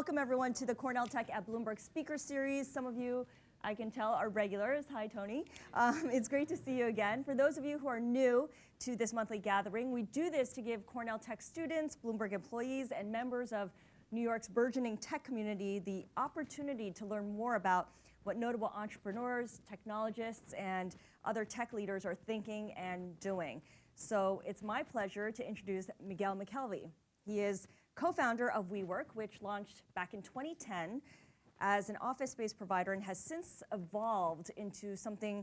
Welcome everyone to the Cornell Tech at Bloomberg Speaker Series. Some of you, I can tell, are regulars. Hi, Tony. It's great to see you again. For those of you who are new to this monthly gathering, we do this to give Cornell Tech students, Bloomberg employees, and members of New York's burgeoning tech community the opportunity to learn more about what notable entrepreneurs, technologists, and other tech leaders are thinking and doing. So it's my pleasure to introduce Miguel McKelvey. He is co-founder of WeWork, which launched back in 2010 as an office space provider and has since evolved into something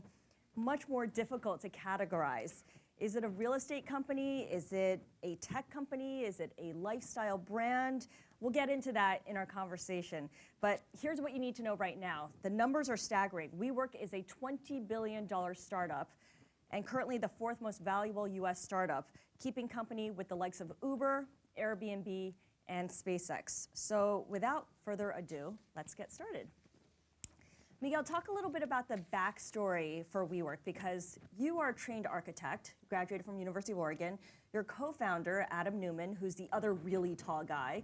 much more difficult to categorize. Is it a real estate company? Is it a tech company? Is it a lifestyle brand? We'll get into that in our conversation. But here's what you need to know right now. The numbers are staggering. WeWork is a $20 billion startup and currently the fourth most valuable US startup, keeping company with the likes of Uber, Airbnb, and SpaceX. So without further ado, let's get started. Miguel, talk a little bit about the backstory for WeWork, because you are a trained architect, graduated from University of Oregon. Your co-founder, Adam Newman, who's the other really tall guy,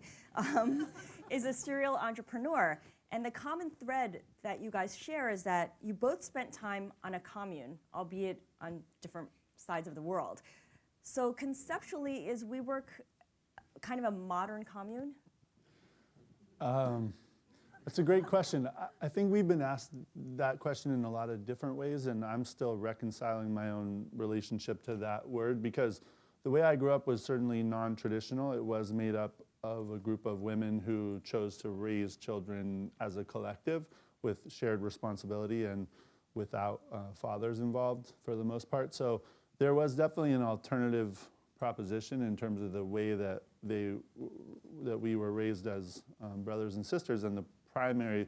is a serial entrepreneur. And the common thread that you guys share is that you both spent time on a commune, albeit on different sides of the world. So conceptually, is WeWork kind of a modern commune? That's a great question. I think we've been asked that question in a lot of different ways, and I'm still reconciling my own relationship to that word, because the way I grew up was certainly non-traditional. It was made up of a group of women who chose to raise children as a collective with shared responsibility and without fathers involved for the most part. So there was definitely an alternative proposition in terms of the way that we were raised as brothers and sisters, and the primary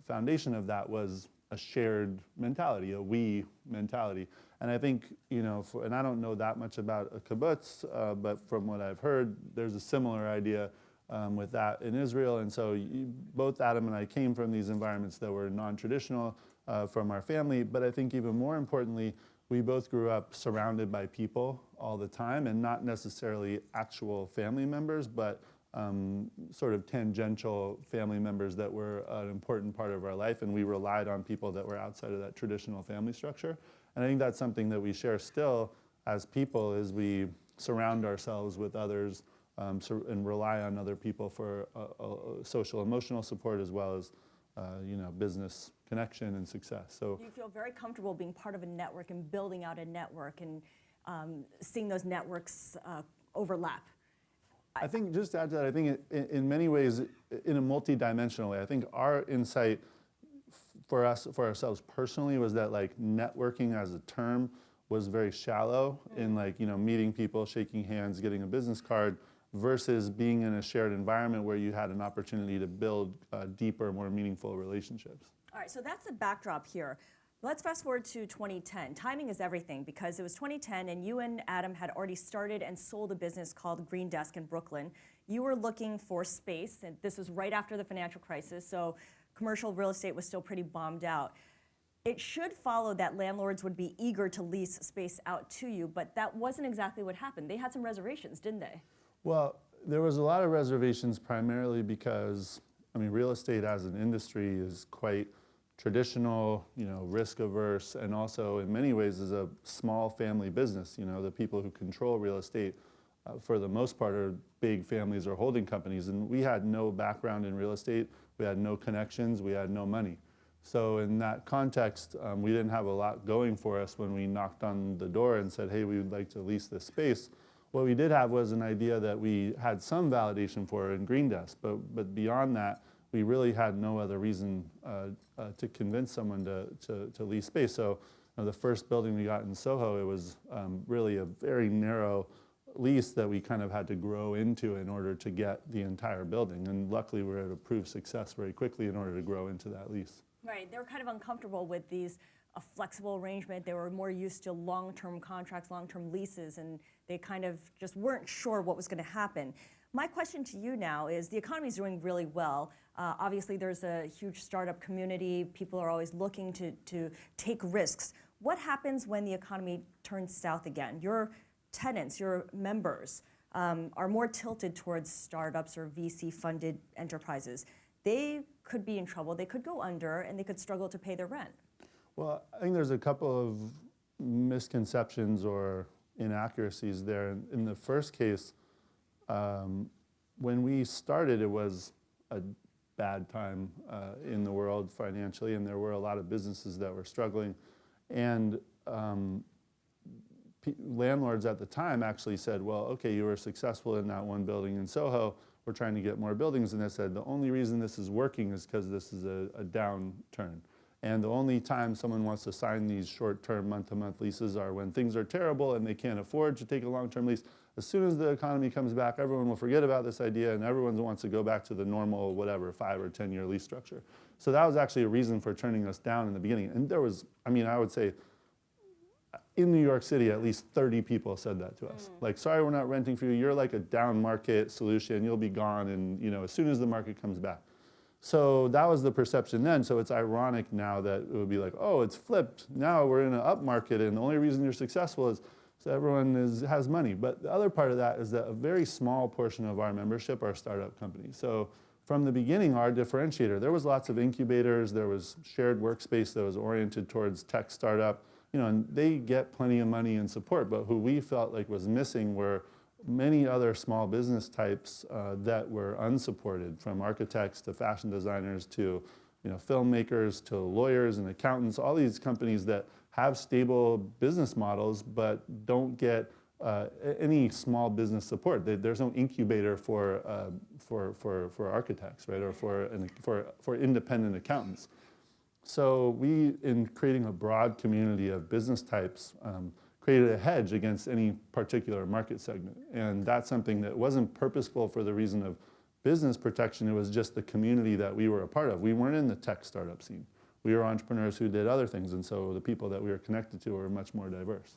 foundation of that was a shared mentality, a we mentality. And I think, and I don't know that much about a kibbutz, but from what I've heard, there's a similar idea with that in Israel. And so both Adam and I came from these environments that were non-traditional from our family, but I think even more importantly, we both grew up surrounded by people all the time, and not necessarily actual family members, but sort of tangential family members that were an important part of our life, and we relied on people that were outside of that traditional family structure. And I think that's something that we share still as people, is we surround ourselves with others and rely on other people for social emotional support, as well as business connection and success. So you feel very comfortable being part of a network and building out a network and seeing those networks overlap. I think, just to add to that, I think in many ways, in a multi-dimensional way, I think our insight for ourselves personally was that networking as a term was very shallow in meeting people, shaking hands, getting a business card, versus being in a shared environment where you had an opportunity to build deeper, more meaningful relationships. All right, so that's the backdrop here. Let's fast forward to 2010. Timing is everything, because it was 2010 and you and Adam had already started and sold a business called Green Desk in Brooklyn. You were looking for space, and this was right after the financial crisis, so commercial real estate was still pretty bombed out. It should follow that landlords would be eager to lease space out to you, but that wasn't exactly what happened. They had some reservations, didn't they? Well, there was a lot of reservations, primarily because, real estate as an industry is quite traditional, risk averse, and also in many ways is a small family business. The people who control real estate, for the most part, are big families or holding companies. And we had no background in real estate. We had no connections. We had no money. So in that context, we didn't have a lot going for us when we knocked on the door and said, hey, we would like to lease this space. What we did have was an idea that we had some validation for in Green Desk, but beyond that, we really had no other reason to convince someone to lease space. So the first building we got in Soho, it was really a very narrow lease that we kind of had to grow into in order to get the entire building. And luckily, we were able to prove success very quickly in order to grow into that lease. Right, they were kind of uncomfortable with a flexible arrangement. They were more used to long-term contracts, long-term leases, and they kind of just weren't sure what was going to happen. My question to you now is, the economy is doing really well. Obviously, there's a huge startup community. People are always looking to take risks. What happens when the economy turns south again? Your tenants, your members, are more tilted towards startups or VC-funded enterprises. They could be in trouble, they could go under, and they could struggle to pay their rent. Well, I think there's a couple of misconceptions or inaccuracies there. In the first case, when we started, it was a bad time in the world financially, and there were a lot of businesses that were struggling. And landlords at the time actually said, well, okay, you were successful in that one building in Soho, we're trying to get more buildings. And they said, the only reason this is working is because this is a downturn. And the only time someone wants to sign these short-term, month-to-month leases are when things are terrible and they can't afford to take a long-term lease. As soon as the economy comes back, everyone will forget about this idea and everyone wants to go back to the normal, whatever, 5 or 10 year lease structure. So that was actually a reason for turning us down in the beginning. And there was, I mean, I would say, in New York City, at least 30 people said that to us. Like, sorry, we're not renting for you. You're like a down market solution. You'll be gone, and as soon as the market comes back. So that was the perception then. So it's ironic now that it would be like, oh, it's flipped. Now we're in an up market, and the only reason you're successful is so everyone has money. But the other part of that is that a very small portion of our membership are startup companies. So from the beginning, our differentiator, there was lots of incubators. There was shared workspace that was oriented towards tech startup. And they get plenty of money and support, but who we felt like was missing were many other small business types that were unsupported, from architects to fashion designers to filmmakers to lawyers and accountants, all these companies that have stable business models but don't get any small business support. There's no incubator for architects, right, or for independent accountants. So we, in creating a broad community of business types, created a hedge against any particular market segment. And that's something that wasn't purposeful for the reason of business protection. It was just the community that we were a part of. We weren't in the tech startup scene. We were entrepreneurs who did other things. And so the people that we were connected to were much more diverse.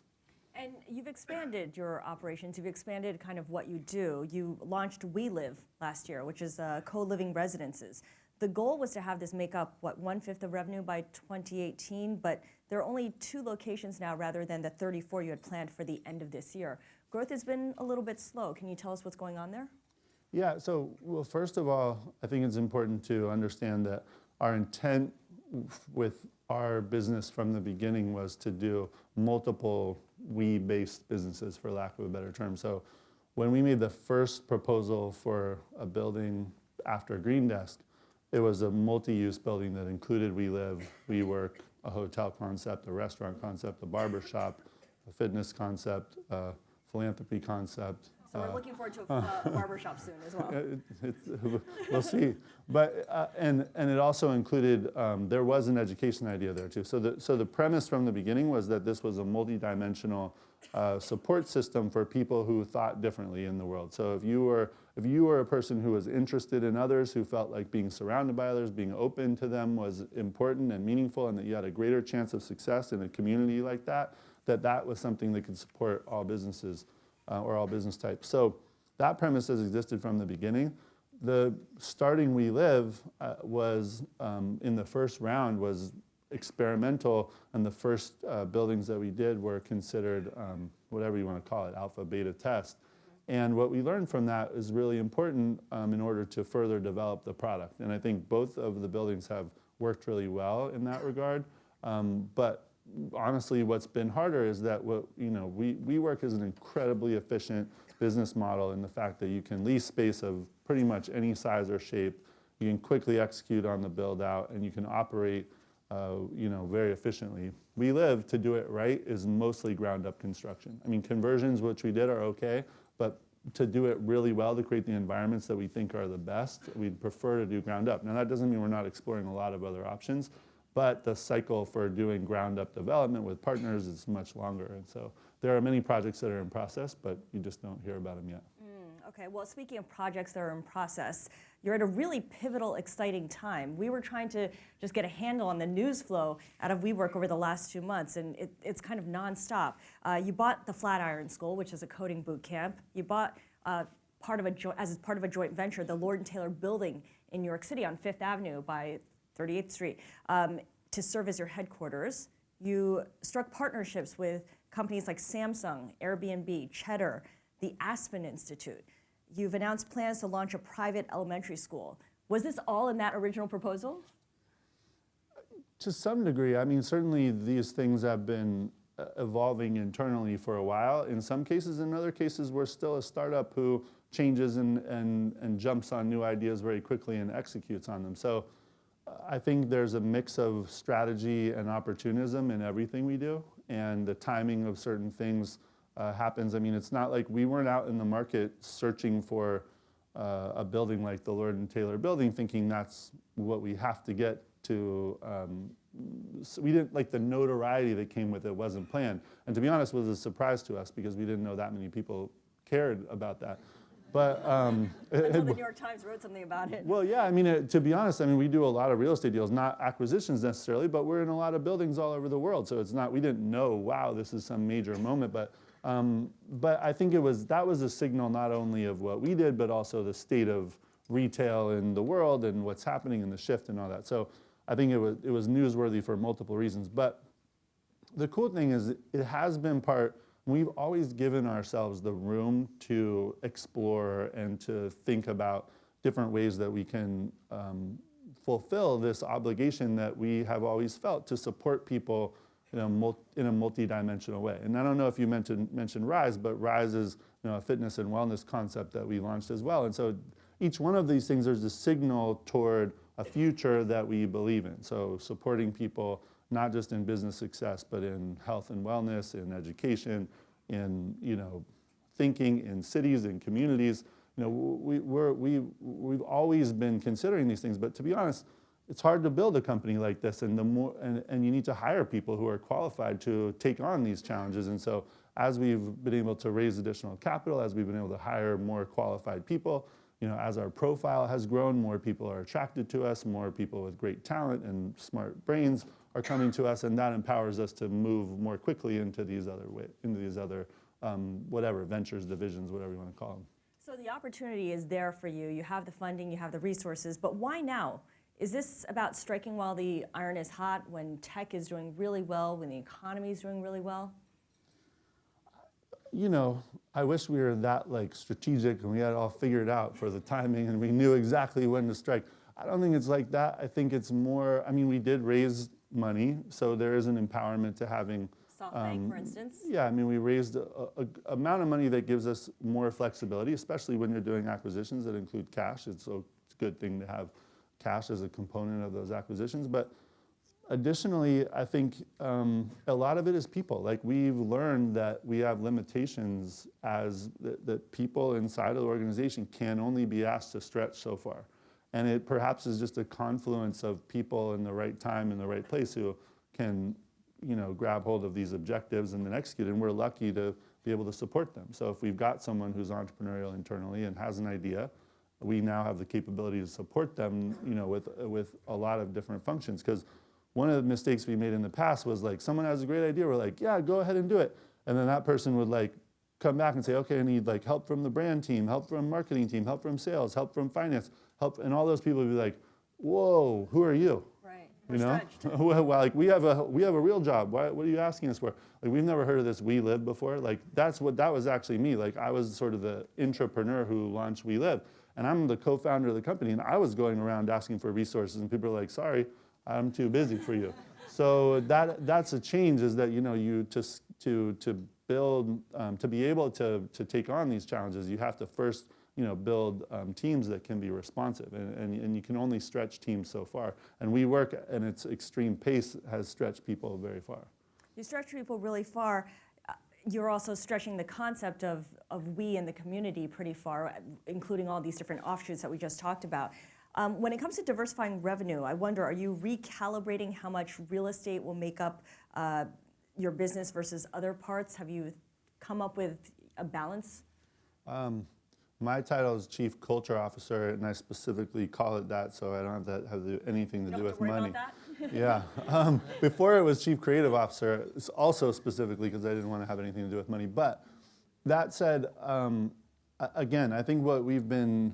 And you've expanded your operations. You've expanded kind of what you do. You launched WeLive last year, which is co-living residences. The goal was to have this make up, 1/5 of revenue by 2018, but there are only 2 locations now rather than the 34 you had planned for the end of this year. Growth has been a little bit slow. Can you tell us what's going on there? Yeah, so, well, first of all, I think it's important to understand that our intent with our business from the beginning was to do multiple we-based businesses, for lack of a better term. So when we made the first proposal for a building after Green Desk, it was a multi-use building that included WeLive, WeWork, a hotel concept, a restaurant concept, a barber shop, a fitness concept, a philanthropy concept. So we're looking forward to a barber shop soon as well. We'll see. But and it also included, there was an education idea there too. So the premise from the beginning was that this was a multi-dimensional support system for people who thought differently in the world. So if you were a person who was interested in others, who felt like being surrounded by others, being open to them was important and meaningful, and that you had a greater chance of success in a community like that, that was something that could support all businesses or all business types. So that premise has existed from the beginning. The starting WeLive was, in the first round, was experimental, and the first buildings that we did were considered, whatever you want to call it, alpha, beta test. And what we learned from that is really important in order to further develop the product. And I think both of the buildings have worked really well in that regard. But honestly, what's been harder is that WeWork is an incredibly efficient business model in the fact that you can lease space of pretty much any size or shape. You can quickly execute on the build out, and you can operate very efficiently. WeLive, to do it right, is mostly ground up construction. I mean, conversions, which we did, are okay, but to do it really well, to create the environments that we think are the best, we'd prefer to do ground up. Now, that doesn't mean we're not exploring a lot of other options, but the cycle for doing ground up development with partners is much longer. And so there are many projects that are in process, but you just don't hear about them yet. Okay, well, speaking of projects that are in process, you're at a really pivotal, exciting time. We were trying to just get a handle on the news flow out of WeWork over the last 2 months, and it's kind of nonstop. You bought the Flatiron School, which is a coding boot camp. You bought as part of a joint venture, the Lord & Taylor building in New York City on 5th Avenue by 38th Street to serve as your headquarters. You struck partnerships with companies like Samsung, Airbnb, Cheddar, the Aspen Institute. You've announced plans to launch a private elementary school. Was this all in that original proposal? To some degree. I mean, certainly these things have been evolving internally for a while. In some cases, in other cases, we're still a startup who changes and jumps on new ideas very quickly and executes on them. So I think there's a mix of strategy and opportunism in everything we do, and the timing of certain things happens. I mean, it's not like we weren't out in the market searching for a building like the Lord & Taylor building, thinking that's what we have to get to. So we didn't like the notoriety that came with it wasn't planned. And to be honest, it was a surprise to us because we didn't know that many people cared about that. But until the New York Times wrote something about it. Well, yeah, I mean, to be honest, I mean, we do a lot of real estate deals, not acquisitions necessarily, but we're in a lot of buildings all over the world. So it's not, we didn't know, wow, this is some major moment. But I think that was a signal not only of what we did, but also the state of retail in the world and what's happening in the shift and all that. So I think it was newsworthy for multiple reasons. But the cool thing is it has been we've always given ourselves the room to explore and to think about different ways that we can fulfill this obligation that we have always felt to support people in a multi-dimensional way. And I don't know if you mentioned Rise, but Rise is a fitness and wellness concept that we launched as well. And so each one of these things, there's a signal toward a future that we believe in. So supporting people, not just in business success, but in health and wellness, in education, in thinking, in cities, in communities. We've always been considering these things, but to be honest, it's hard to build a company like this, and and you need to hire people who are qualified to take on these challenges. And so, as we've been able to raise additional capital, as we've been able to hire more qualified people, as our profile has grown, more people are attracted to us, more people with great talent and smart brains are coming to us, and that empowers us to move more quickly into these other whatever ventures, divisions, whatever you want to call them. So the opportunity is there for you. You have the funding, you have the resources, but why now? Is this about striking while the iron is hot, when tech is doing really well, when the economy is doing really well? I wish we were that strategic and we had it all figured out for the timing and we knew exactly when to strike. I don't think it's like that. I think it's more, we did raise money, so there is an empowerment to having Softbank, for instance? Yeah, we raised a amount of money that gives us more flexibility, especially when you're doing acquisitions that include cash. It's a good thing to have cash as a component of those acquisitions. But additionally, I think a lot of it is people. We've learned that we have limitations that people inside of the organization can only be asked to stretch so far. And it perhaps is just a confluence of people in the right time in the right place who can grab hold of these objectives and then execute. And we're lucky to be able to support them. So if we've got someone who's entrepreneurial internally and has an idea, we now have the capability to support them, with a lot of different functions. Because one of the mistakes we made in the past was someone has a great idea, we're yeah, go ahead and do it. And then that person would come back and say, okay, I need help from the brand team, help from marketing team, help from sales, help from finance, and all those people would be whoa, who are you? Right. Stretched. Well, we have a real job. What are you asking us for? We've never heard of this WeLive before. That was actually me. I was sort of the entrepreneur who launched WeLive, and I'm the co-founder of the company. And I was going around asking for resources, and people are sorry, I'm too busy for you. So that's a change. Is that to build to be able to take on these challenges, you have to first build teams that can be responsive, and you can only stretch teams so far. And WeWork and its extreme pace has stretched people very far. You stretch people really far. You're also stretching the concept of we in the community pretty far, including all these different offshoots that we just talked about. When it comes to diversifying revenue, I wonder, are you recalibrating how much real estate will make up your business versus other parts? Have you come up with a balance? My title is Chief Culture Officer, and I specifically call it that so I don't have anything to do with money. About that? Yeah. Before it was Chief Creative Officer, also specifically because I didn't want to have anything to do with money. But that said, again, I think we've been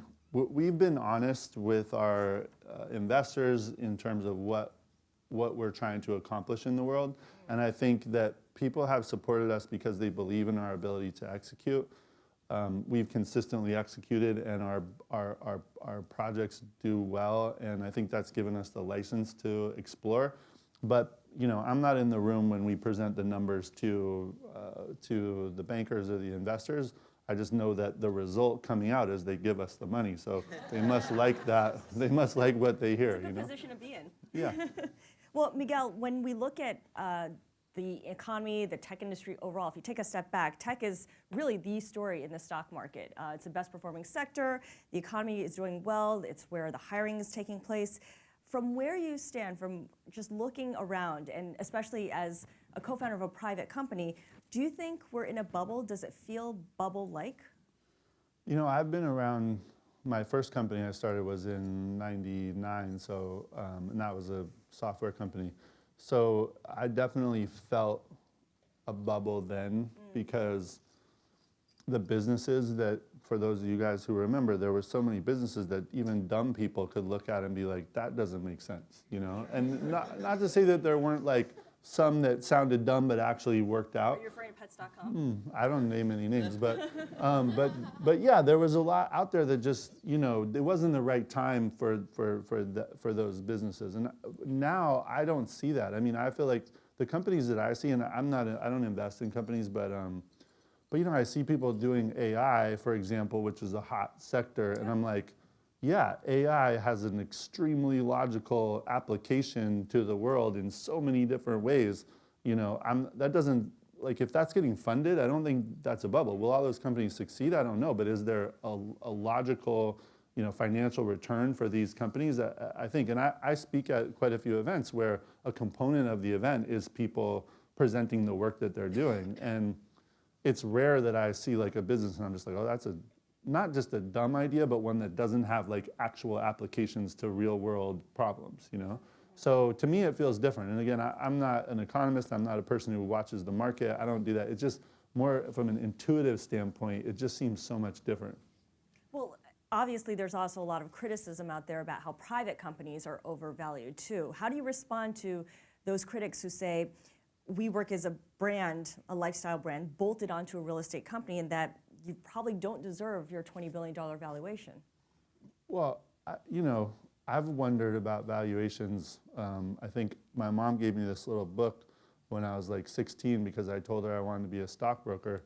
honest with our investors in terms of what we're trying to accomplish in the world. And I think that people have supported us because they believe in our ability to execute. we've consistently executed, and our projects do well, and I think that's given us the license to explore. But I'm not in the room when we present the numbers to the bankers or the investors. I just know that the result coming out is they give us the money, so they must like that. They must like what they hear. It's a good position to be in. Yeah. Well, Miguel, when we look at the economy, the tech industry overall, if you take a step back, tech is really the story in the stock market. It's the best performing sector. The economy is doing well. It's where the hiring is taking place. From where you stand, from just looking around, and especially as a co-founder of a private company, do you think we're in a bubble? Does it feel bubble-like? I've been around. My first company I started was in '99, so and that was a software company. So I definitely felt a bubble then because the businesses that, for those of you guys who remember, there were so many businesses that even dumb people could look at and be like, that doesn't make sense, And not to say that there weren't like some that sounded dumb but actually worked out. Are you referring to pets.com? I don't name any names, but yeah, there was a lot out there that just, it wasn't the right time for those businesses. And now I don't see that. I mean, I feel like the companies that I see, and I don't invest in companies, but I see people doing AI, for example, which is a hot sector, and I'm like, yeah, AI has an extremely logical application to the world in so many different ways. That doesn't, like, if that's getting funded, I don't think that's a bubble. Will all those companies succeed? I don't know, but is there a logical, financial return for these companies? I think, and I speak at quite a few events where a component of the event is people presenting the work that they're doing, and it's rare that I see like a business and I'm just like, oh, that's not just a dumb idea, but one that doesn't have like actual applications to real world problems, So to me, it feels different. And again, I'm not an economist. I'm not a person who watches the market. I don't do that. It's just more from an intuitive standpoint, it just seems so much different. Well, obviously there's also a lot of criticism out there about how private companies are overvalued too. How do you respond to those critics who say WeWork is a brand, a lifestyle brand, bolted onto a real estate company, and that you probably don't deserve your $20 billion valuation? Well, I've wondered about valuations. I think my mom gave me this little book when I was like 16 because I told her I wanted to be a stockbroker.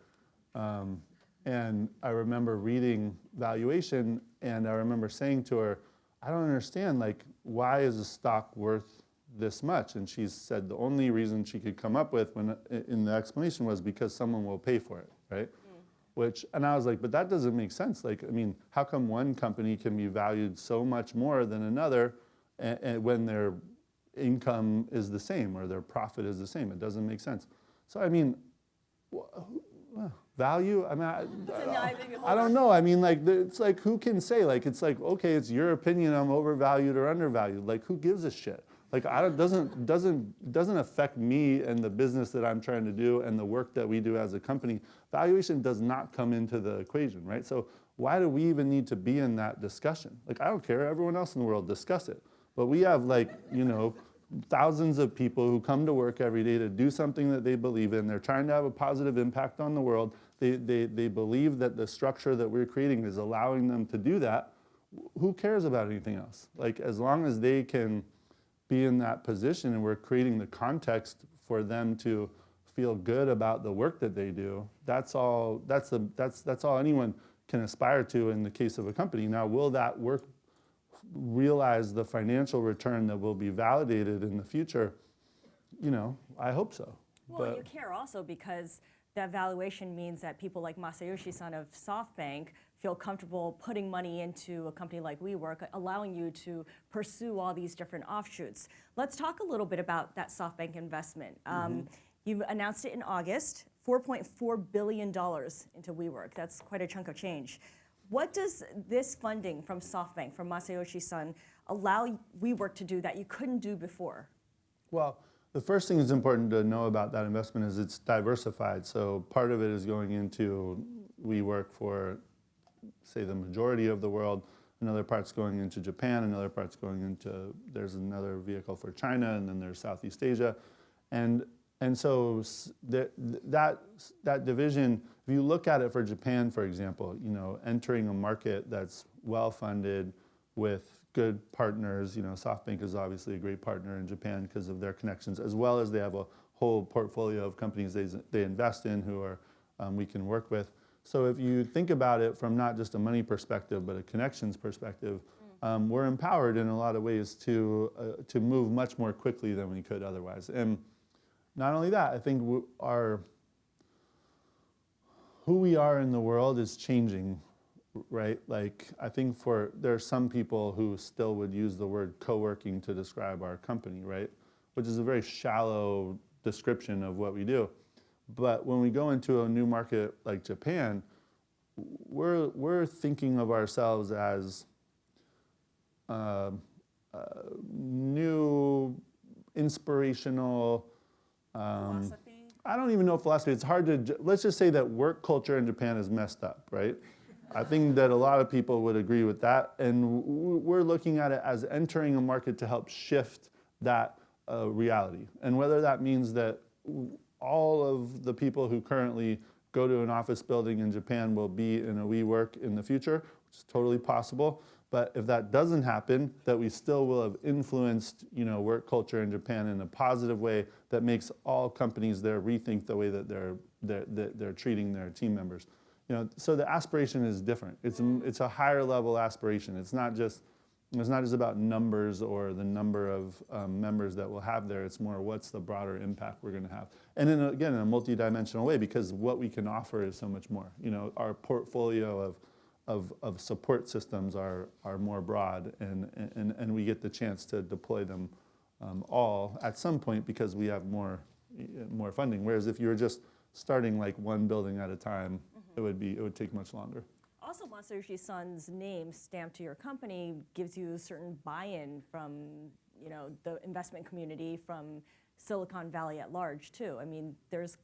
And I remember reading valuation, and I remember saying to her, I don't understand, like, why is a stock worth this much? And she said the only reason she could come up with in the explanation was because someone will pay for it, right? And I was like, but that doesn't make sense. Like, I mean, how come one company can be valued so much more than another and when their income is the same or their profit is the same? It doesn't make sense. So, I mean, value? I mean, I don't know. I mean, like, it's like, who can say? Like, it's like, okay, it's your opinion, I'm overvalued or undervalued. Like, who gives a shit? Like, doesn't affect me and the business that I'm trying to do and the work that we do as a company. Valuation does not come into the equation, right? So why do we even need to be in that discussion? Like, I don't care. Everyone else in the world discuss it. But we have, like, thousands of people who come to work every day to do something that they believe in. They're trying to have a positive impact on the world. They believe that the structure that we're creating is allowing them to do that. Who cares about anything else? Like, as long as they can be in that position and we're creating the context for them to feel good about the work that they do, that's all anyone can aspire to in the case of a company. Now, will that work realize the financial return that will be validated in the future? I hope so. Well, you care also because that valuation means that people like Masayoshi-san of Softbank feel comfortable putting money into a company like WeWork, allowing you to pursue all these different offshoots. Let's talk a little bit about that Softbank investment. You announced it in August, $4.4 billion into WeWork. That's quite a chunk of change. What does this funding from Softbank, from Masayoshi-san, allow WeWork to do that you couldn't do before? Well, the first thing that's important to know about that investment is it's diversified. So part of it is going into WeWork for, say, the majority of the world. Another part's going into Japan. Another part's going into, there's another vehicle for China, and then there's Southeast Asia. And And so that division, if you look at it for Japan, for example, entering a market that's well-funded with good partners, Softbank is obviously a great partner in Japan because of their connections, as well as they have a whole portfolio of companies they invest in who are we can work with. So if you think about it from not just a money perspective, but a connections perspective, we're empowered in a lot of ways to move much more quickly than we could otherwise. And not only that, I think who we are in the world is changing, right? Like, I think there are some people who still would use the word co-working to describe our company, right? Which is a very shallow description of what we do. But when we go into a new market like Japan, we're thinking of ourselves as new, inspirational. Philosophy? I don't even know philosophy. It's hard to, let's just say that work culture in Japan is messed up, right? I think that a lot of people would agree with that. And we're looking at it as entering a market to help shift that reality. And whether that means that all of the people who currently go to an office building in Japan will be in a WeWork in the future, which is totally possible. But if that doesn't happen, that we still will have influenced, work culture in Japan in a positive way that makes all companies there rethink the way that they're treating their team members. So the aspiration is different. It's a higher level aspiration. It's not just about numbers or the number of members that we'll have there. It's more what's the broader impact we're going to have. And in a multidimensional way, because what we can offer is so much more. Our portfolio of support systems are more broad, and we get the chance to deploy them all at some point because we have more funding. Whereas if you were just starting like one building at a time, it would take much longer. Also, Masayoshi-san's name stamped to your company gives you a certain buy-in from the investment community, from Silicon Valley at large too. I mean, there's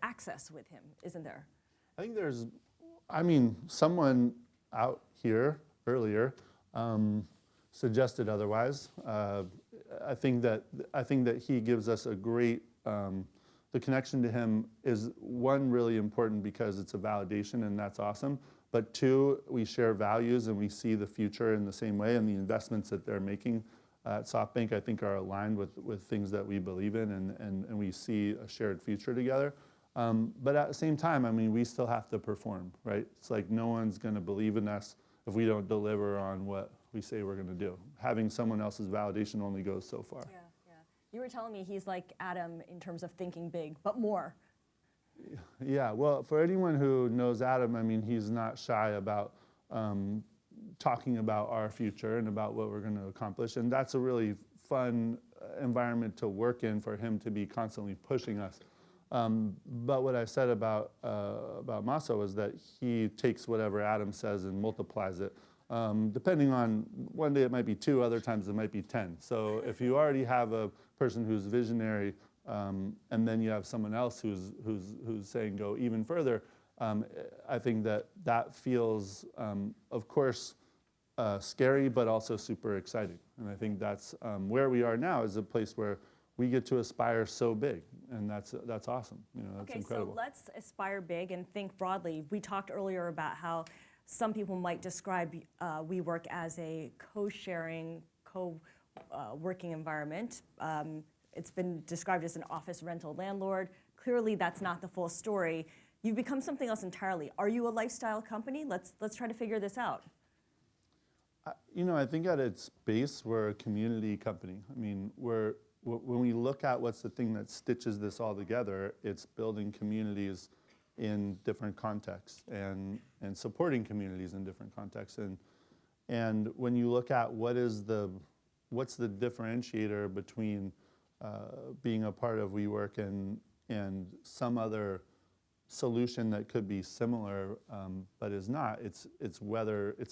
access with him, isn't there? I think someone out here earlier suggested otherwise. I think that he gives us a great. The connection to him is, one, really important because it's a validation, and that's awesome. But two, we share values and we see the future in the same way, and the investments that they're making at Softbank, I think, are aligned with things that we believe in, and we see a shared future together. But at the same time, we still have to perform, right? It's like no one's going to believe in us if we don't deliver on what we say we're going to do. Having someone else's validation only goes so far. Yeah. You were telling me he's like Adam in terms of thinking big, but more. Yeah, well, for anyone who knows Adam, he's not shy about talking about our future and about what we're going to accomplish. And that's a really fun environment to work in, for him to be constantly pushing us. But what I said about Masa was that he takes whatever Adam says and multiplies it. Depending on, one day it might be 2, other times it might be 10. So if you already have a person who's visionary, and then you have someone else who's saying go even further, I think that feels, of course, scary, but also super exciting. And I think that's where we are now, is a place where we get to aspire so big, and that's awesome. That's incredible. So let's aspire big and think broadly. We talked earlier about how some people might describe WeWork as a co-sharing, co-working environment. It's been described as an office rental landlord. Clearly, that's not the full story. You've become something else entirely. Are you a lifestyle company? Let's try to figure this out. I think at its base, we're a community company. When we look at what's the thing that stitches this all together, it's building communities in different contexts and supporting communities in different contexts. And when you look at what's the differentiator between being a part of WeWork and some other solution that could be similar but is not, it's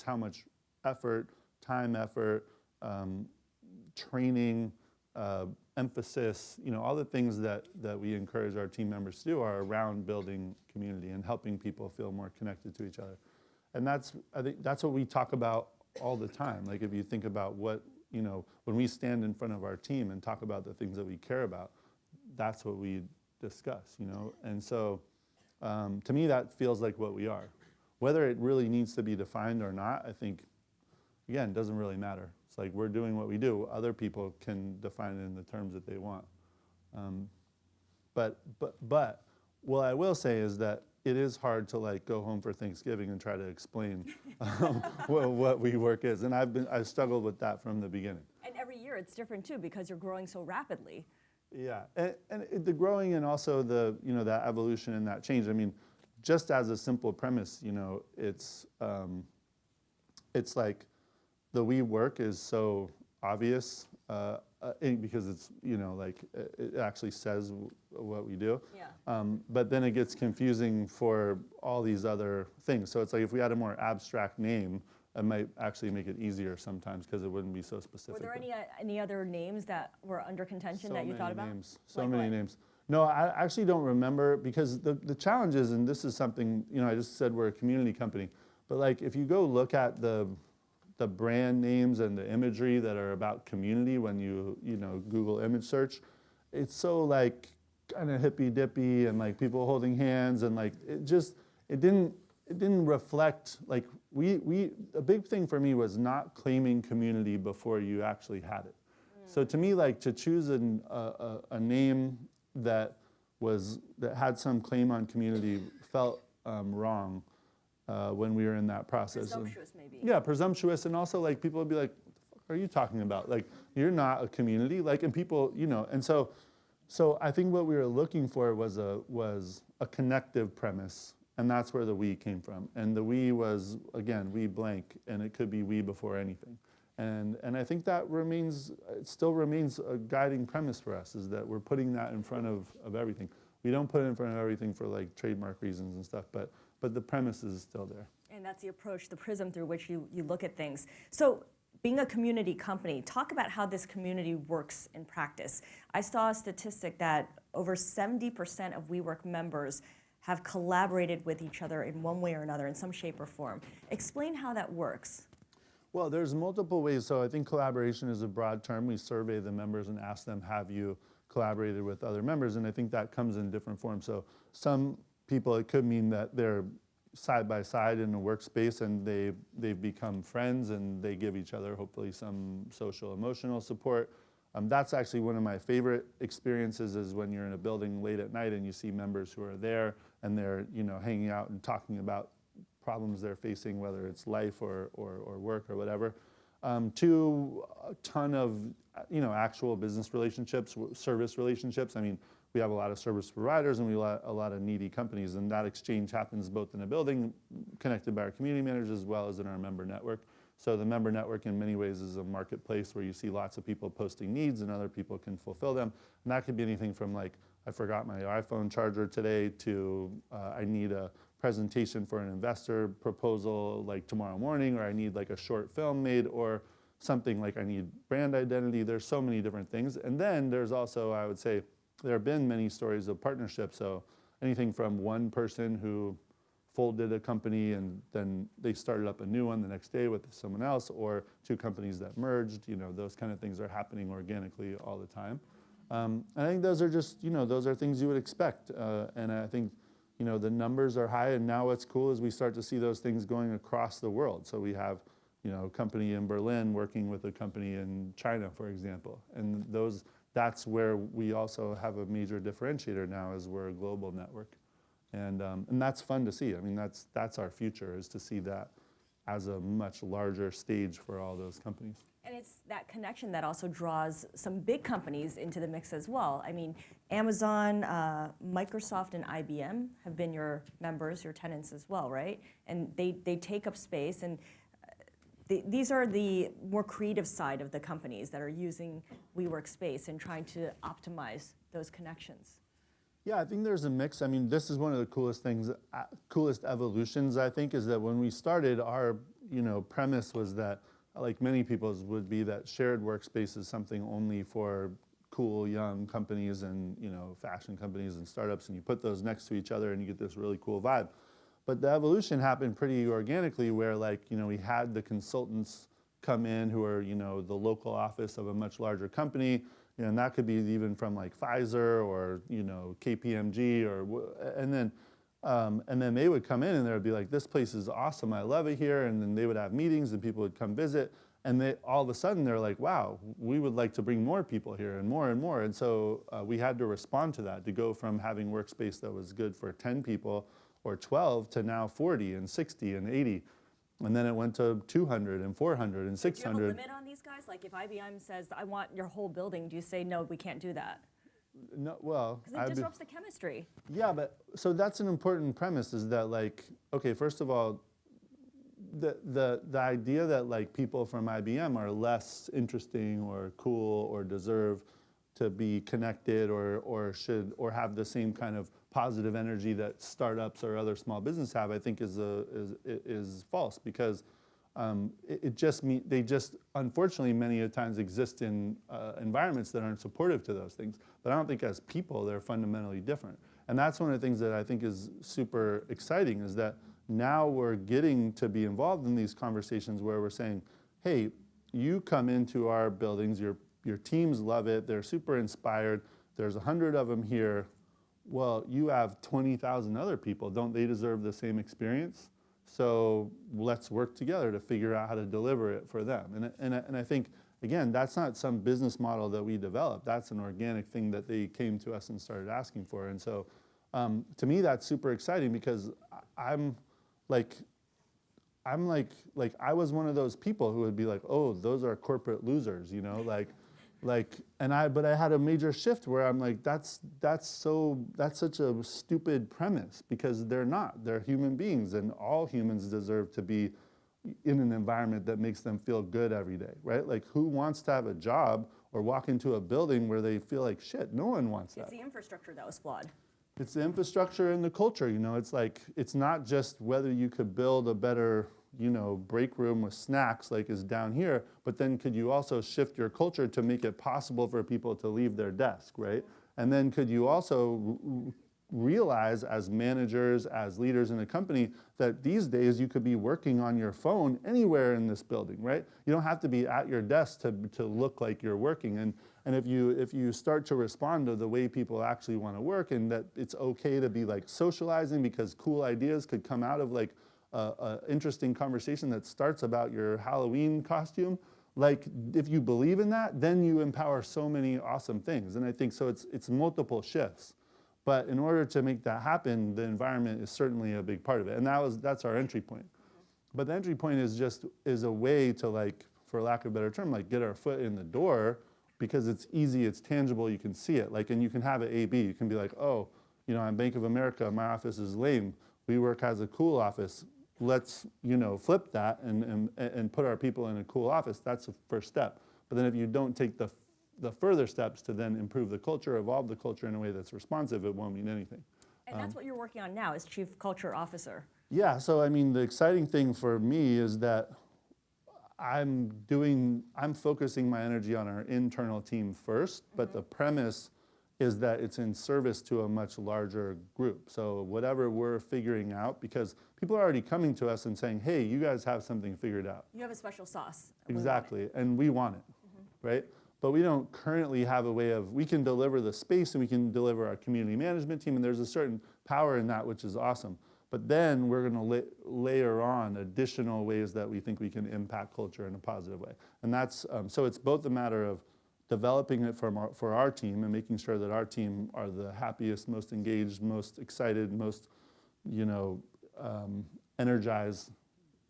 how much effort, time effort, training, emphasis, all the things that we encourage our team members to do are around building community and helping people feel more connected to each other. And I think that's what we talk about all the time. Like, if you think about when we stand in front of our team and talk about the things that we care about, that's what we discuss, you know? And so to me, that feels like what we are. Whether it really needs to be defined or not, I think, again, doesn't really matter. It's like we're doing what we do. Other people can define it in the terms that they want. But what I will say is that it is hard to like go home for Thanksgiving and try to explain what WeWork is, and I've struggled with that from the beginning. And every year it's different too because you're growing so rapidly. Yeah, and the growing and also the that evolution and that change. I mean, just as a simple premise, it's like the WeWork is so obvious because it's like it actually says what we do. Yeah. But then it gets confusing for all these other things. So it's like if we had a more abstract name, it might actually make it easier sometimes because it wouldn't be so specific. Were there any other names that were under contention that you thought about? So many names. No, I actually don't remember because the challenge is, and this is something, I just said we're a community company, but like if you go look at the brand names and the imagery that are about community when you Google image search, it's so like kind of hippy dippy and like people holding hands and like it didn't reflect like a big thing for me was not claiming community before you actually had it. So to me, like to choose a name that had some claim on community felt wrong when we were in that process. Presumptuous, maybe. Yeah, presumptuous, and also like people would be like, "What the fuck are you talking about? Like you're not a community." Like, and people, and so I think what we were looking for was a connective premise. And that's where the we came from. And the we was, again, we blank, and it could be we before anything. And I think that it still remains a guiding premise for us, is that we're putting that in front of everything. We don't put it in front of everything for like trademark reasons and stuff, but the premise is still there. And that's the approach, the prism through which you look at things. So being a community company, talk about how this community works in practice. I saw a statistic that over 70% of WeWork members have collaborated with each other in one way or another, in some shape or form. Explain how that works. Well, there's multiple ways. So I think collaboration is a broad term. We survey the members and ask them, have you collaborated with other members? And I think that comes in different forms. So some people, it could mean that they're side by side in a workspace and they've become friends and they give each other hopefully some social emotional support. That's actually one of my favorite experiences, is when you're in a building late at night and you see members who are there and they're hanging out and talking about problems they're facing, whether it's life or work or whatever. To a ton of actual business relationships, service relationships. I mean, we have a lot of service providers and we have a lot of needy companies, and that exchange happens both in a building connected by our community managers as well as in our member network. So the member network in many ways is a marketplace where you see lots of people posting needs and other people can fulfill them. And that could be anything from like, I forgot my iPhone charger today, to I need a presentation for an investor proposal like tomorrow morning, or I need like a short film made, or something like I need brand identity. There's so many different things. And then there's also, I would say, there have been many stories of partnership. So anything from one person who folded a company and then they started up a new one the next day with someone else, or two companies that merged. Those kind of things are happening organically all the time. I think those are just, those are things you would expect. And I think, the numbers are high, and now what's cool is we start to see those things going across the world. So we have, a company in Berlin working with a company in China, for example. And that's where we also have a major differentiator now, is we're a global network. And that's fun to see. I mean, that's our future, is to see that as a much larger stage for all those companies. And it's that connection that also draws some big companies into the mix as well. I mean, Amazon, Microsoft, and IBM have been your members, your tenants as well, right? And they take up space, and these are the more creative side of the companies that are using WeWork space and trying to optimize those connections. Yeah, I think there's a mix. I mean, this is one of the coolest things, coolest evolutions, I think, is that when we started, our premise was that, like many people's would be, that shared workspace is something only for cool young companies and fashion companies and startups, and you put those next to each other and you get this really cool vibe. But the evolution happened pretty organically, where we had the consultants come in who are the local office of a much larger company. and that could be even from like Pfizer or KPMG and then they would come in and they would be like, this place is awesome, I love it here, and then they would have meetings and people would come visit, and they all of a sudden they're like, wow, we would like to bring more people here and more and more, and so we had to respond to that, to go from having workspace that was good for 10 people or 12 to now 40 and 60 and 80. And then it went to 200 and 400 and 600. Do you have a limit on these guys? Like if IBM says, I want your whole building, do you say, no, we can't do that? No, well. Because it disrupts the chemistry. Yeah, but so that's an important premise, is that like, okay, first of all, the idea that like people from IBM are less interesting or cool or deserve to be connected or should or have the same kind of positive energy that startups or other small businesses have, I think is false, because they just unfortunately many a times exist in environments that aren't supportive to those things. But I don't think as people they're fundamentally different. And that's one of the things that I think is super exciting, is that now we're getting to be involved in these conversations where we're saying, hey, you come into our buildings, your teams love it, they're super inspired, there's 100 of them here. Well, you have 20,000 other people. Don't they deserve the same experience? So let's work together to figure out how to deliver it for them. And I think, again, that's not some business model that we developed. That's an organic thing that they came to us and started asking for. And so to me, that's super exciting, because I was one of those people who would be like, oh, those are corporate losers, but I had a major shift where I'm like, that's such a stupid premise, because they're not. They're human beings, and all humans deserve to be in an environment that makes them feel good every day, right? Like, who wants to have a job or walk into a building where they feel like shit? No one wants that. It's the infrastructure that was flawed. It's the infrastructure and the culture, It's like, it's not just whether you could build a better break room with snacks like is down here, but then could you also shift your culture to make it possible for people to leave their desk, right? And then could you also realize as managers, as leaders in a company, that these days you could be working on your phone anywhere in this building, right? You don't have to be at your desk to look like you're working. And if you start to respond to the way people actually want to work, and that it's okay to be like socializing because cool ideas could come out of like a interesting conversation that starts about your Halloween costume, like if you believe in that, then you empower so many awesome things. And I think so it's multiple shifts. But in order to make that happen, the environment is certainly a big part of it. And that's our entry point. But the entry point is a way to, like, for lack of a better term, like get our foot in the door, because it's easy, it's tangible, you can see it. Like, and you can have it A/B. You can be like, oh, I'm Bank of America, my office is lame. WeWork has a cool office. Let's, flip that and put our people in a cool office. That's the first step. But then if you don't take the further steps to then improve the culture, evolve the culture in a way that's responsive, it won't mean anything. And that's what you're working on now as Chief Culture Officer. Yeah, so I mean, the exciting thing for me is that I'm focusing my energy on our internal team first, but the premise is that it's in service to a much larger group. So whatever we're figuring out, because people are already coming to us and saying, hey, you guys have something figured out. You have a special sauce. Exactly, and we want it, right? But we don't currently have a way we can deliver the space and we can deliver our community management team, and there's a certain power in that, which is awesome. But then we're going to layer on additional ways that we think we can impact culture in a positive way. And that's, so it's both a matter of developing it for our team and making sure that our team are the happiest, most engaged, most excited, most, energized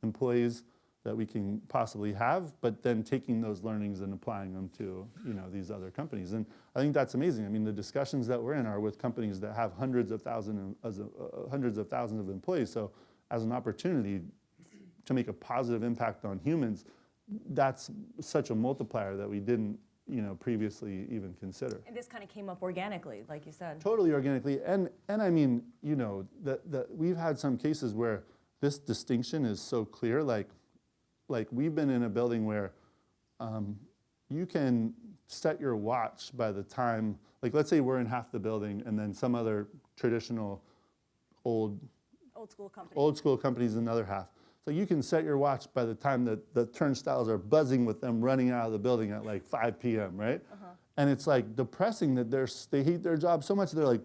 employees that we can possibly have, but then taking those learnings and applying them to, these other companies. And I think that's amazing. I mean, the discussions that we're in are with companies that have hundreds of thousands of employees. So as an opportunity to make a positive impact on humans, that's such a multiplier that we didn't, previously even consider. And this kind of came up organically, like you said. Totally organically. And I mean, we've had some cases where this distinction is so clear, like we've been in a building where you can set your watch by the time, like let's say we're in half the building and then some other traditional old school companies in the other half. So you can set your watch by the time that the turnstiles are buzzing with them running out of the building at like 5 p.m., right? And it's like depressing that they hate their job so much. They're like,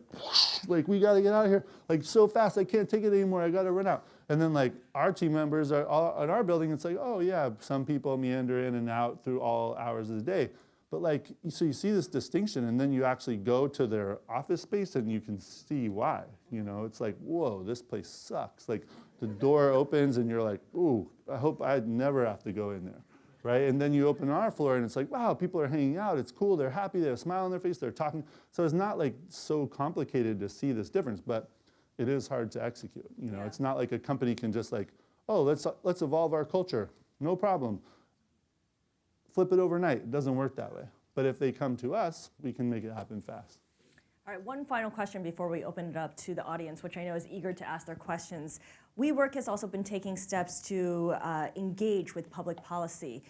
like, we got to get out of here, like, so fast. I can't take it anymore. I got to run out. And then, like, our team members are all in our building. It's like, oh yeah, some people meander in and out through all hours of the day. But like, so you see this distinction, and then you actually go to their office space, and you can see why. You know, it's like, whoa, this place sucks. Like, the door opens, and you're like, ooh, I hope I'd never have to go in there. Right? And then you open our floor and it's like, wow, people are hanging out. It's cool. They're happy. They have a smile on their face. They're talking. So it's not like so complicated to see this difference, but it is hard to execute. You know, it's not like a company can just like, oh, let's evolve our culture. No problem. Flip it overnight. It doesn't work that way. But if they come to us, we can make it happen fast. All right, one final question before we open it up to the audience, which I know is eager to ask their questions. WeWork has also been taking steps to engage with public policy.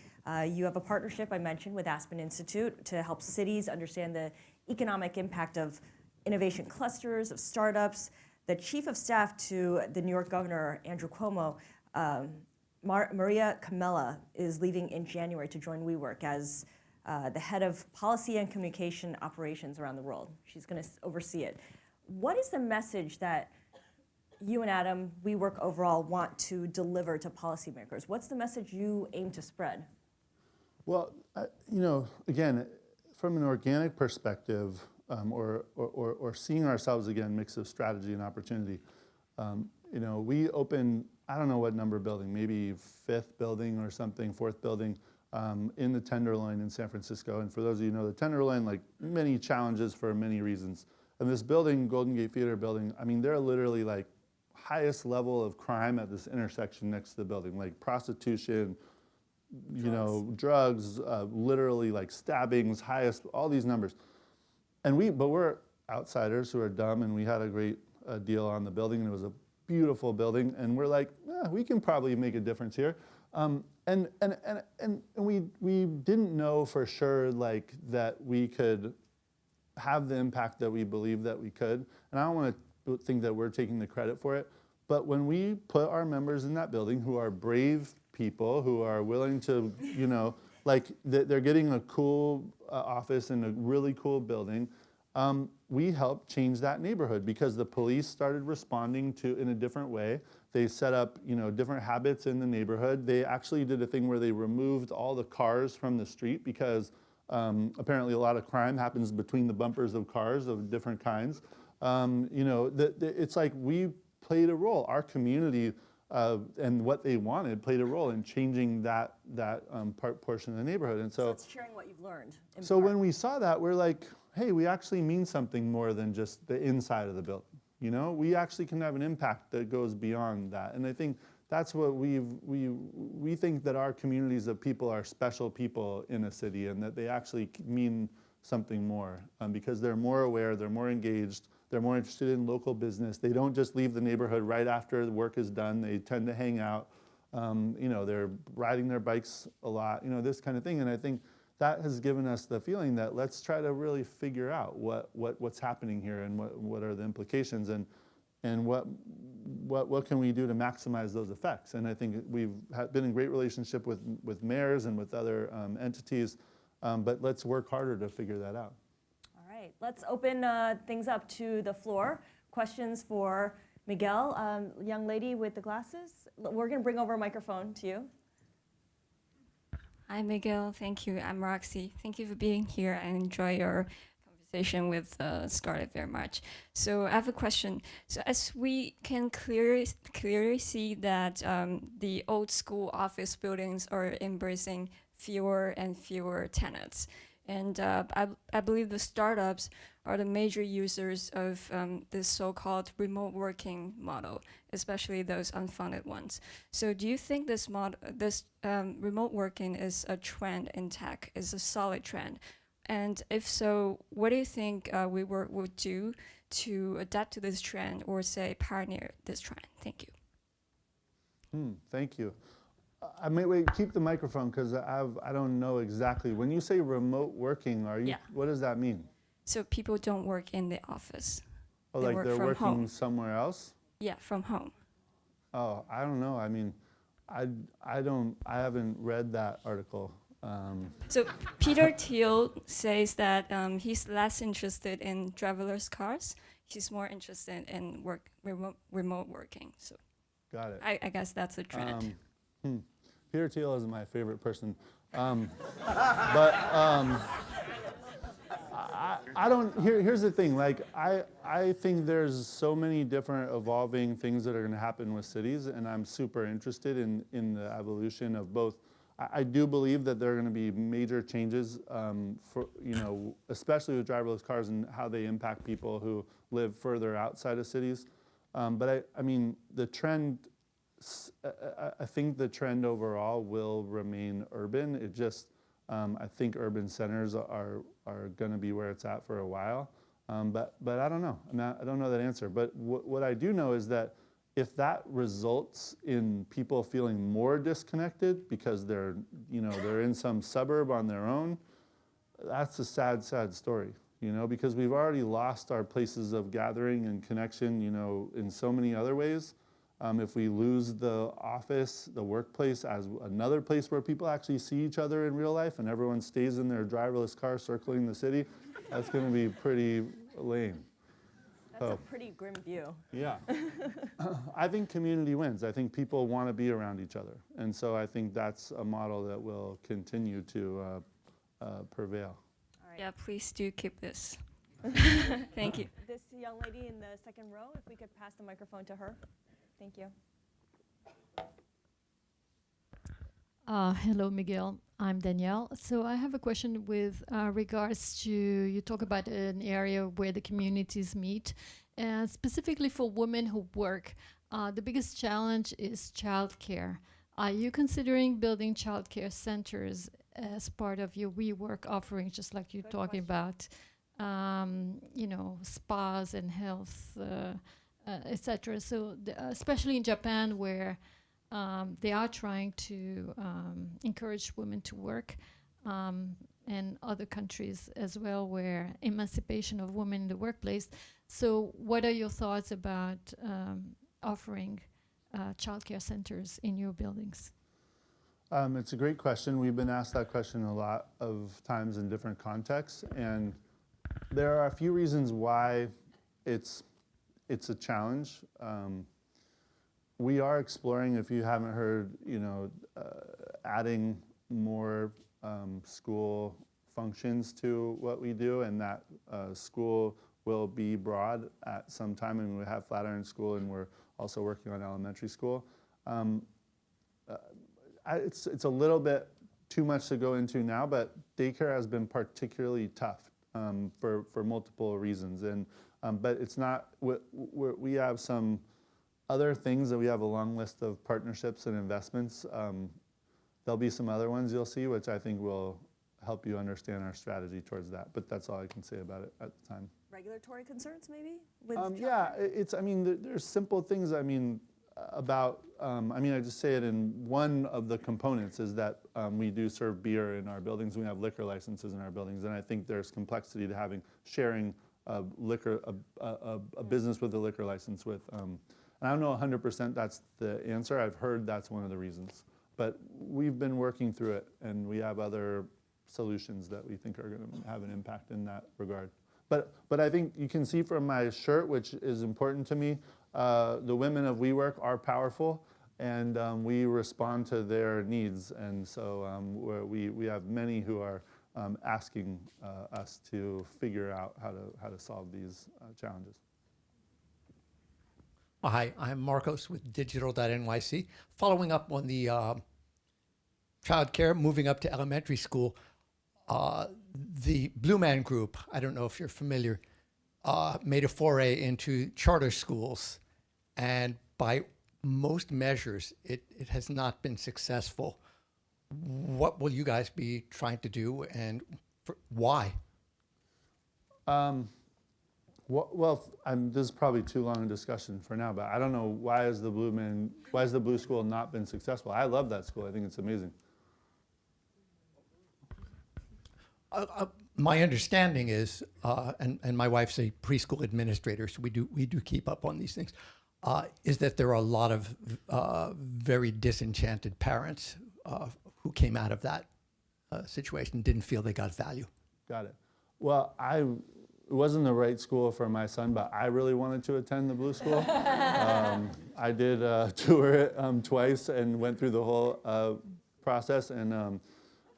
You have a partnership, I mentioned, with Aspen Institute to help cities understand the economic impact of innovation clusters, of startups. The chief of staff to the New York governor, Andrew Cuomo, Maria Camella, is leaving in January to join WeWork as the head of policy and communication operations around the world. She's going to oversee it. What is the message that you and Adam, WeWork overall, want to deliver to policymakers? What's the message you aim to spread? Well, you know, again, from an organic perspective, or seeing ourselves again, mix of strategy and opportunity. You know, we opened, I don't know what number building, maybe 5th building or something, 4th building, in the Tenderloin in San Francisco. And for those of you who know the Tenderloin, like, many challenges for many reasons. And this building, Golden Gate Theater building, I mean, they're literally like highest level of crime at this intersection next to the building, like prostitution, you know, drugs, literally like stabbings, highest, all these numbers. And but we're outsiders who are dumb, and we had a great deal on the building, and it was a beautiful building, and we're like, we can probably make a difference here. And we didn't know for sure, like, that we could have the impact that we believe that we could. And I don't want to think that we're taking the credit for it, but when we put our members in that building, who are brave people, who are willing to, you know, like, they're getting a cool office in a really cool building, we helped change that neighborhood because the police started responding to in a different way. They set up, you know, different habits in the neighborhood. They actually did a thing where they removed all the cars from the street because apparently a lot of crime happens between the bumpers of cars of different kinds. You know, it's like we played a role. Our community and what they wanted played a role in changing that portion of the neighborhood. And so it's sharing what you've learned. So when we saw that, we're like, hey, we actually mean something more than just the inside of the building. You know, we actually can have an impact that goes beyond that. And I think that's what we think, that our communities of people are special people in a city, and that they actually mean something more because they're more aware, they're more engaged, they're more interested in local business. They don't just leave the neighborhood right after the work is done. They tend to hang out. You know, they're riding their bikes a lot, you know, this kind of thing. And I think that has given us the feeling that let's try to really figure out what's happening here, and what are the implications, and what can we do to maximize those effects. And I think we've been in great relationship with mayors and with other entities, but let's work harder to figure that out. All right, let's open things up to the floor. Questions for Miguel, young lady with the glasses. We're going to bring over a microphone to you. Hi, Miguel. Thank you. I'm Roxy. Thank you for being here. I enjoy your conversation with Scarlet very much. So I have a question. So as we can clearly see that the old school office buildings are embracing fewer and fewer tenants. And I believe the startups are the major users of this so-called remote working model, especially those unfunded ones. So do you think this remote working is a trend in tech, is a solid trend? And if so, what do you think WeWork would do to adapt to this trend, or say pioneer this trend? Thank you. Thank you. I may wait, keep the microphone, because I don't know exactly. When you say remote working, what does that mean? So people don't work in the office. Oh, like they're working home. Somewhere else? Yeah, from home. Oh, I don't know. I mean, I haven't read that article. So Peter Thiel says that he's less interested in driverless cars. He's more interested in remote working. So Got it. I guess that's a trend. Peter Thiel is my favorite person. I don't, here's the thing, like, I think there's so many different evolving things that are gonna happen with cities, and I'm super interested in the evolution of both. I do believe that there are gonna be major changes for, especially with driverless cars and how they impact people who live further outside of cities. But I mean, the trend, I think the trend overall will remain urban. It just, I think urban centers are going to be where it's at for a while. But I don't know. I don't know that answer. But what I do know is that if that results in people feeling more disconnected because they're in some suburb on their own, that's a sad, sad story. Because we've already lost our places of gathering and connection, in so many other ways. If we lose the office, the workplace as another place where people actually see each other in real life and everyone stays in their driverless car circling the city, that's going to be pretty lame. That's a pretty grim view. Yeah. I think community wins. I think people want to be around each other. And so I think that's a model that will continue to prevail. All right. Yeah, please do keep this. Thank you. This young lady in the second row, if we could pass the microphone to her. Thank you. Hello, Miguel. I'm Danielle. So I have a question with regards to, you talk about an area where the communities meet, and specifically for women who work. The biggest challenge is childcare. Are you considering building childcare centers as part of your WeWork offering, just like you're talking about, spas and health, etc. So especially in Japan, where they are trying to encourage women to work, and other countries as well, where emancipation of women in the workplace. So what are your thoughts about offering childcare centers in your buildings? It's a great question. We've been asked that question a lot of times in different contexts, and there are a few reasons why it's a challenge. We are exploring, if you haven't heard, adding more school functions to what we do, and that school will be broad at some time, and we have Flatiron School, and we're also working on elementary school. It's a little bit too much to go into now, but daycare has been particularly tough for multiple reasons, and but it's not. We have some other things that we have a long list of partnerships and investments. There'll be some other ones you'll see, which I think will help you understand our strategy towards that. But that's all I can say about it at the time. Regulatory concerns, maybe? With yeah, there's simple things. About, I just say it in one of the components is that we do serve beer in our buildings. We have liquor licenses in our buildings, and I think there's complexity to sharing a business with a liquor license with. And I don't know 100% that's the answer. I've heard that's one of the reasons. But we've been working through it, and we have other solutions that we think are going to have an impact in that regard. But I think you can see from my shirt, which is important to me, the women of WeWork are powerful, and we respond to their needs. And so we have many who are asking us to figure out how to solve these challenges. Hi, I'm Marcos with Digital.nyc. Following up on the childcare, moving up to elementary school, the Blue Man Group, I don't know if you're familiar, made a foray into charter schools. And by most measures, it has not been successful. What will you guys be trying to do, and why? This is probably too long a discussion for now, but I don't know why has the Blue School not been successful? I love that school. I think it's amazing. My understanding is, and my wife's a preschool administrator, so we do keep up on these things, is that there are a lot of very disenchanted parents who came out of that situation, didn't feel they got value. Got it. Well, it wasn't the right school for my son, but I really wanted to attend the Blue School. I did tour it twice and went through the whole process, and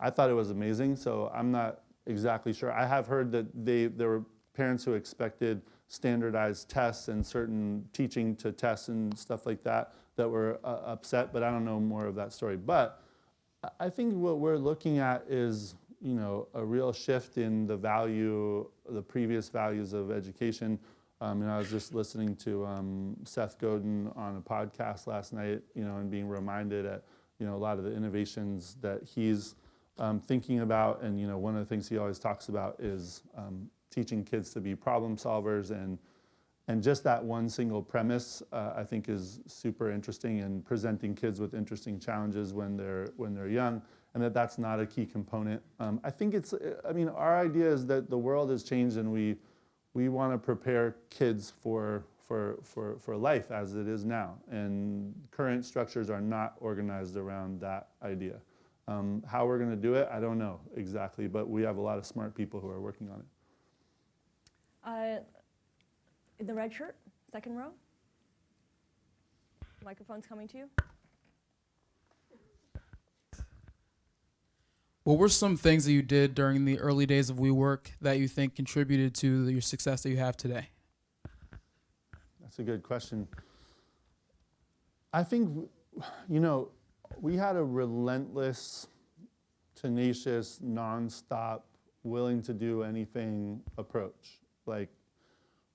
I thought it was amazing. So I'm not exactly sure. I have heard that there were parents who expected standardized tests and certain teaching to tests and stuff like that were upset, but I don't know more of that story. But I think what we're looking at is, you know, a real shift in the previous values of education. And I was just listening to Seth Godin on a podcast last night, you know, and being reminded at, you know, a lot of the innovations that he's thinking about. And, you know, one of the things he always talks about is teaching kids to be problem solvers, and just that one single premise I think is super interesting, and presenting kids with interesting challenges when they're young, and that's not a key component. I think our idea is that the world has changed, and we want to prepare kids for life as it is now, and current structures are not organized around that idea. How we're going to do it, I don't know exactly, but we have a lot of smart people who are working on it. In the red shirt, second row. Microphone's coming to you. What were some things that you did during the early days of WeWork that you think contributed to your success that you have today? That's a good question. I think, you know, we had a relentless, tenacious, nonstop, willing to do anything approach. Like,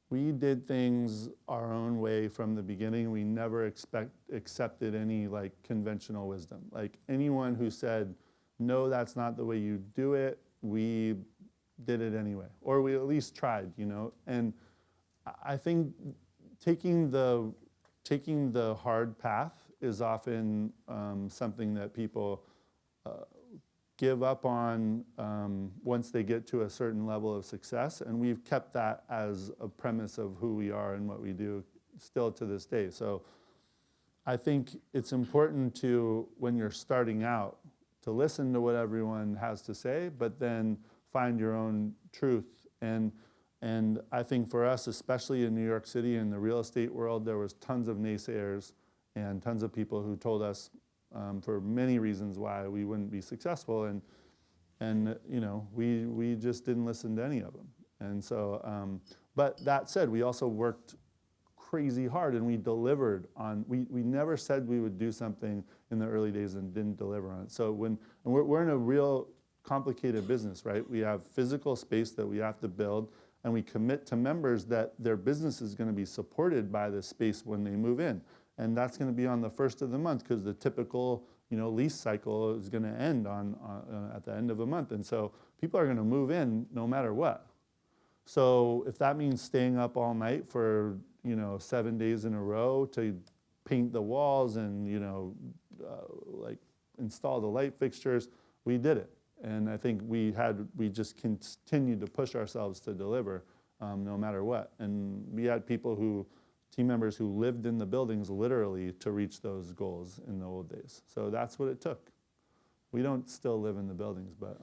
we did things our own way from the beginning. We never accepted any like conventional wisdom. Like, anyone who said, no, that's not the way you do it, we did it anyway. Or we at least tried, you know? And I think taking the hard path is often something that people give up on once they get to a certain level of success, and we've kept that as a premise of who we are and what we do still to this day. So I think it's important to, when you're starting out, to listen to what everyone has to say, but then find your own truth. And I think for us, especially in New York City, in the real estate world, there was tons of naysayers and tons of people who told us for many reasons why we wouldn't be successful, and you know, we just didn't listen to any of them. And so, but that said, we also worked crazy hard, and we delivered on. We never said we would do something in the early days and didn't deliver on it. So we're in a real complicated business, right? We have physical space that we have to build, and we commit to members that their business is going to be supported by this space when they move in. And that's going to be on the first of the month, because the typical, you know, lease cycle is going to end at the end of a month. And so people are going to move in no matter what. So if that means staying up all night for, you know, 7 days in a row to paint the walls and, you know, like install the light fixtures, we did it. And I think we just continued to push ourselves to deliver no matter what. And we had team members who lived in the buildings literally to reach those goals in the old days. So that's what it took. We don't still live in the buildings, but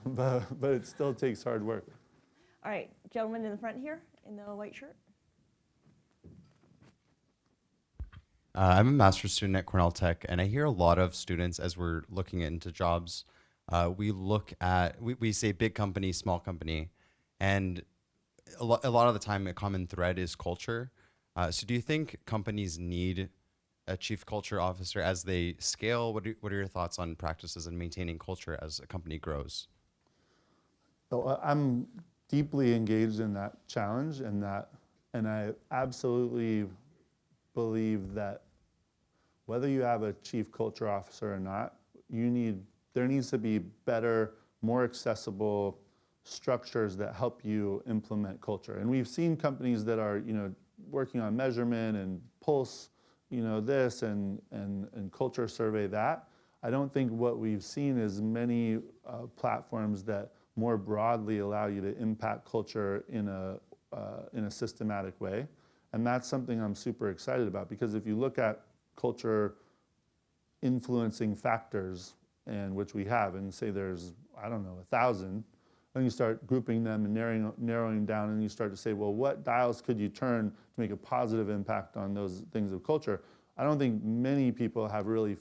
but it still takes hard work. All right, gentleman in the front here in the white shirt. I'm a master's student at Cornell Tech, and I hear a lot of students, as we're looking into jobs, we say big company, small company, and a lot of the time a common thread is culture. So do you think companies need a chief culture officer as they scale? What are your thoughts on practices and maintaining culture as a company grows? So I'm deeply engaged in that challenge, and I absolutely believe that whether you have a chief culture officer or not, there needs to be better, more accessible structures that help you implement culture. And we've seen companies that are, you know, working on measurement and pulse, you know, this and culture survey that. I don't think what we've seen is many platforms that more broadly allow you to impact culture in a systematic way. And that's something I'm super excited about, because if you look at culture influencing factors, and which we have, and say there's, I don't know, 1,000, then you start grouping them and narrowing down, and you start to say, well, what dials could you turn to make a positive impact on those things of culture? I don't think many people have really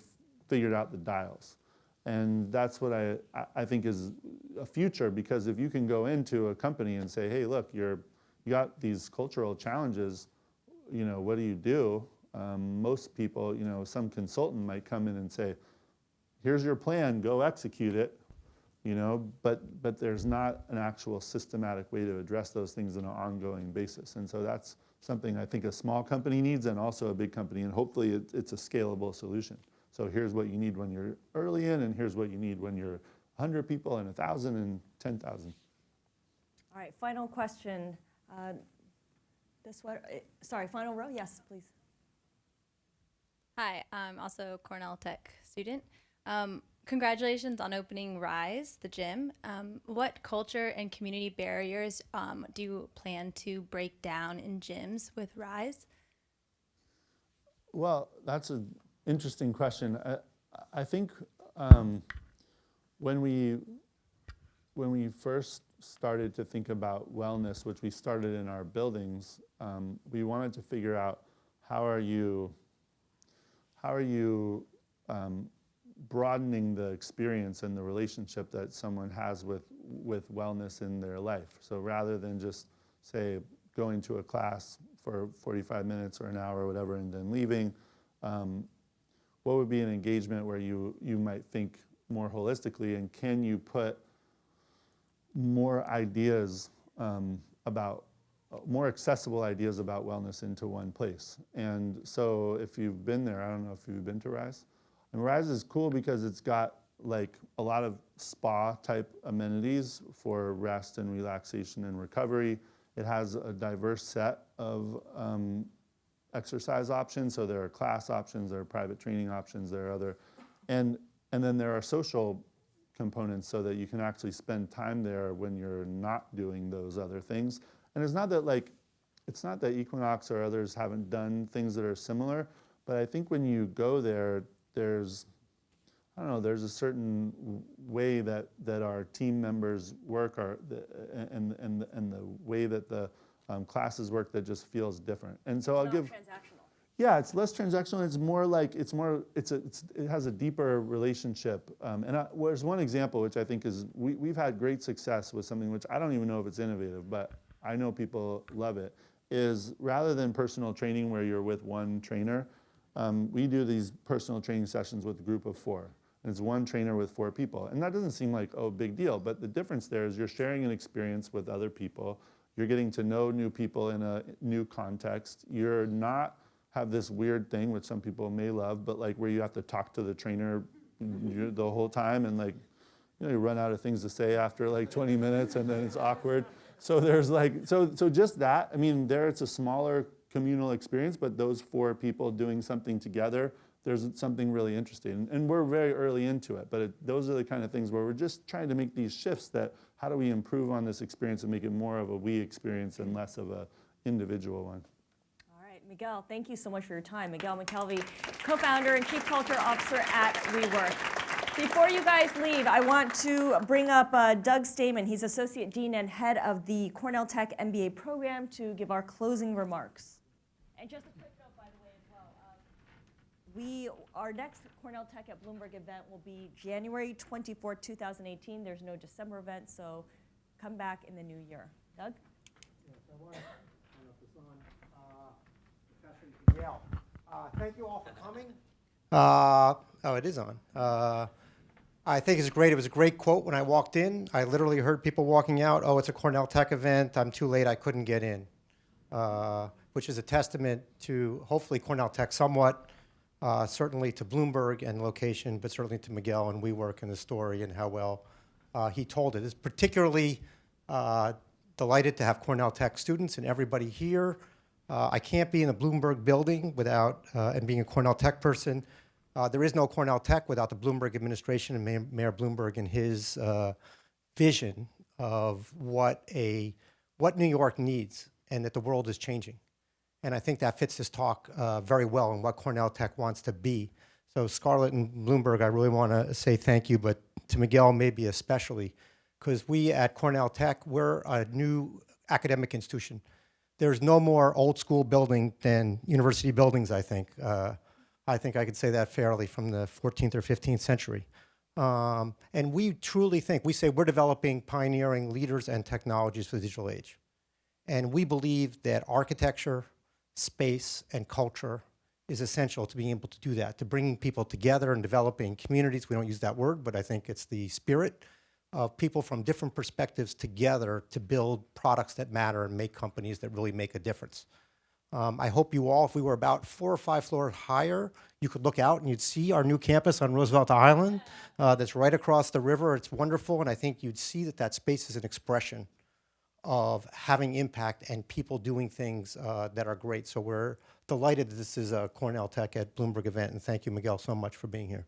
figured out the dials. And that's what I think is a future, because if you can go into a company and say, hey, look, you got these cultural challenges, what do you do? Most people, some consultant might come in and say, here's your plan, go execute it, but there's not an actual systematic way to address those things on an ongoing basis. And so that's something I think a small company needs, and also a big company, and hopefully it's a scalable solution. So here's what you need when you're early in, and here's what you need when you're 100 people and 1,000 and 10,000. All right, final question. Final row. Yes, please. Hi, I'm also a Cornell Tech student. Congratulations on opening Rise, the gym. What culture and community barriers do you plan to break down in gyms with Rise? Well, that's an interesting question. I think when we first started to think about wellness, which we started in our buildings, we wanted to figure out how are you broadening the experience and the relationship that someone has with wellness in their life. So rather than just, say, going to a class for 45 minutes or an hour or whatever and then leaving, what would be an engagement where you might think more holistically, and can you put more ideas more accessible ideas about wellness into one place? And so if you've been there, I don't know if you've been to Rise. And Rise is cool because it's got like a lot of spa type amenities for rest and relaxation and recovery. It has a diverse set of exercise options. So there are class options, there are private training options, there are other, and then there are social components so that you can actually spend time there when you're not doing those other things. And it's not that Equinox or others haven't done things that are similar, but I think when you go there, there's a certain way that our team members work, and the way that the classes work that just feels different. And so Transactional. Yeah, it's less transactional. It's more like it has a deeper relationship. There's one example which I think is we've had great success with something which I don't even know if it's innovative, but I know people love it. Is rather than personal training where you're with one trainer, we do these personal training sessions with a group of 4. And it's one trainer with 4 people. And that doesn't seem like, oh, big deal. But the difference there is you're sharing an experience with other people. You're getting to know new people in a new context. You're not have this weird thing, which some people may love, but like where you have to talk to the trainer the whole time, and like, you run out of things to say after like 20 minutes, and then it's awkward. So there's like, so just that. I mean, it's a smaller communal experience, but those 4 people doing something together, there's something really interesting. And we're very early into it, but those are the kind of things where we're just trying to make these shifts that how do we improve on this experience and make it more of a we experience and less of a individual one. All right, Miguel, thank you so much for your time. Miguel McKelvey, co-founder and chief culture officer at WeWork. Before you guys leave, I want to bring up Doug Stamen. He's associate dean and head of the Cornell Tech MBA program to give our closing remarks. And just a quick note, by the way, as well, our next Cornell Tech at Bloomberg event will be January 24, 2018. There's no December event, so come back in the new year. Doug? Yes, I want to put this on. Professor Miguel, thank you all for coming. Oh, it is on. I think it's great. It was a great quote when I walked in. I literally heard people walking out, oh, it's a Cornell Tech event. I'm too late. I couldn't get in. Which is a testament to hopefully Cornell Tech somewhat, certainly to Bloomberg and location, but certainly to Miguel and WeWork and the story and how well he told it. It's particularly delighted to have Cornell Tech students and everybody here. I can't be in the Bloomberg building without, and being a Cornell Tech person, there is no Cornell Tech without the Bloomberg administration and Mayor Bloomberg and his vision of what New York needs and that the world is changing. And I think that fits this talk very well and what Cornell Tech wants to be. So Scarlet and Bloomberg, I really want to say thank you, but to Miguel maybe especially, because we at Cornell Tech, we're a new academic institution. There's no more old school building than university buildings, I think. I think I could say that fairly, from the 14th or 15th century. And we truly think, we say we're developing pioneering leaders and technologies for the digital age. And we believe that architecture, space, and culture is essential to being able to do that, to bringing people together and developing communities. We don't use that word, but I think it's the spirit of people from different perspectives together to build products that matter and make companies that really make a difference. I hope you all, if we were about 4 or 5 floors higher, you could look out and you'd see our new campus on Roosevelt Island that's right across the river. It's wonderful, and I think you'd see that that space is an expression of having impact and people doing things that are great. So we're delighted that this is a Cornell Tech at Bloomberg event, and thank you, Miguel, so much for being here.